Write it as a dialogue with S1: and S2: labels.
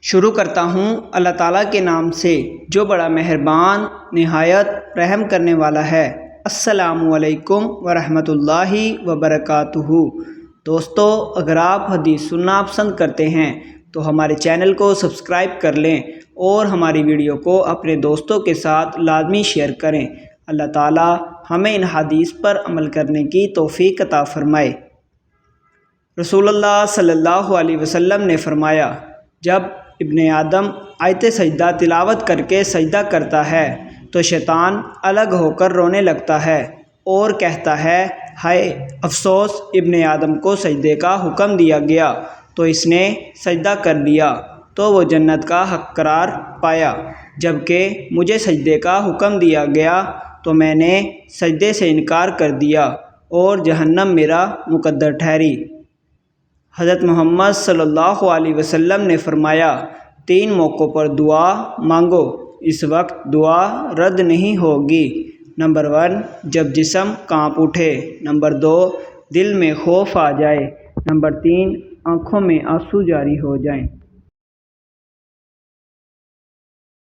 S1: شروع کرتا ہوں اللہ تعالیٰ کے نام سے جو بڑا مہربان نہایت رحم کرنے والا ہے۔ السلام علیکم ورحمۃ اللہ وبرکاتہ۔ دوستو، اگر آپ حدیث سننا پسند کرتے ہیں تو ہمارے چینل کو سبسکرائب کر لیں اور ہماری ویڈیو کو اپنے دوستوں کے ساتھ لازمی شیئر کریں۔ اللہ تعالیٰ ہمیں ان حدیث پر عمل کرنے کی توفیق عطا فرمائے۔ رسول اللہ صلی اللہ علیہ وسلم نے فرمایا، جب ابن آدم آیت سجدہ تلاوت کر کے سجدہ کرتا ہے تو شیطان الگ ہو کر رونے لگتا ہے اور کہتا ہے، ہائے افسوس، ابن آدم کو سجدے کا حکم دیا گیا تو اس نے سجدہ کر دیا تو وہ جنت کا حق قرار پایا، جبکہ مجھے سجدے کا حکم دیا گیا تو میں نے سجدے سے انکار کر دیا اور جہنم میرا مقدر ٹھہری۔ حضرت محمد صلی اللہ علیہ وسلم نے فرمایا، 3 موقعوں پر دعا مانگو، اس وقت دعا رد نہیں ہوگی۔ نمبر 1، جب جسم کانپ اٹھے۔ نمبر 2، دل میں خوف آ جائے۔ نمبر 3، آنکھوں میں آنسو جاری ہو جائیں۔